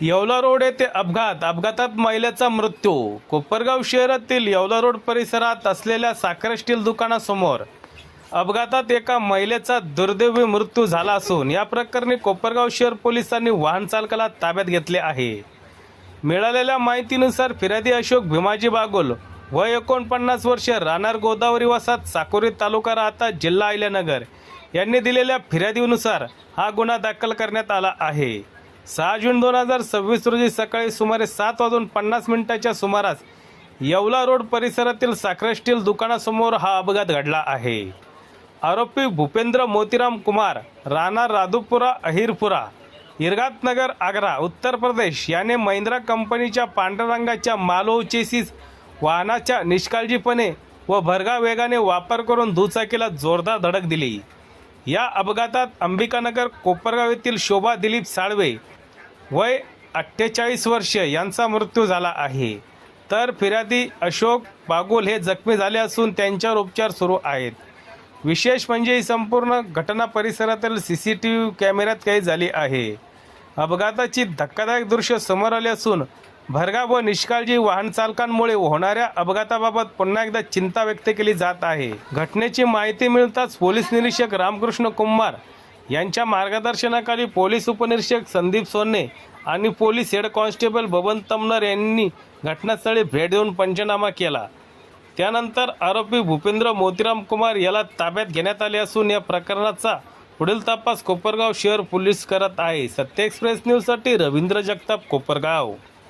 Yeola road येथे अपघातात महिलेचा मृत्यू. कोपरगाव शहरातील येवला रोड परिसरात असलेल्या साखर स्टील दुकानासमोर अपघातात एका महिलेचा दुर्दैवी मृत्यू झाला असून या प्रकरणी कोपरगाव शहर पोलिसांनी वाहन चालकाला ताब्यात घेतले आहे. मिळालेल्या माहितीनुसार फिर्यादी अशोक भीमाजी बागुल वय 49 वर्ष, राहणार गोदावरी वसाहत, साकोरी तालुका राहता, जिल्हा अहिल्यानगर यांनी दिलेल्या फिर्यादीनुसार हा गुन्हा दाखल करण्यात आला आहे. 6 जून 2026 रोजी सकाळी सुमारे 7:50 सुमारास येवला रोड परिसरातील साखर स्टील दुकानासमोर हा अपघात घडला आहे. आरोपी भूपेंद्र मोतीराम कुमार, राहणार राधुपुरा अहिरपुरा, इरगातनगर, आग्रा, उत्तर प्रदेश याने महिंद्रा कंपनीच्या पांढऱ्या रंगाच्या मालवाहू चेसिस वाहनाच्या निष्काळजीपणे व भरघा वेगाने वापर करून दुचाकीला जोरदार धडक दिली. या अपघातात अंबिकानगर कोपरगाव येथील शोभा दिलीप साळवे वय 48 वर्ष यांचा मृत्यू झाला आहे. तर फिर्यादी अशोक बागुल हे जखमी झाले असून त्यांच्यावर उपचार सुरू आहेत. विशेष म्हणजे ही संपूर्ण घटना परिसरातील CCTV कॅमेऱ्यात कैद झाली आहे. अपघाताची धक्कादायक दृश्य समोर आले असून भरघा व निष्काळजी वाहन चालकांमुळे होणाऱ्या अपघाताबाबत पुन्हा एकदा चिंता व्यक्त केली जात आहे. घटनेची माहिती मिळताच पोलीस निरीक्षक रामकृष्ण कुमार यांच्या मार्गदर्शनाखाली पोलीस उपनिरीक्षक संदीप सोन्ने आणि police head constable Baban Tamnar यांनी घटनास्थळी भेट देऊन पंचनामा केला. त्यानंतर आरोपी भूपेंद्र मोतीराम कुमार याला ताब्यात घेण्यात आले असून या प्रकरणाचा पुढील तपास कोपरगाव शहर पोलीस करत आहे. सत्य एक्सप्रेस न्यूजसाठी रवींद्र जगताप, कोपरगाव.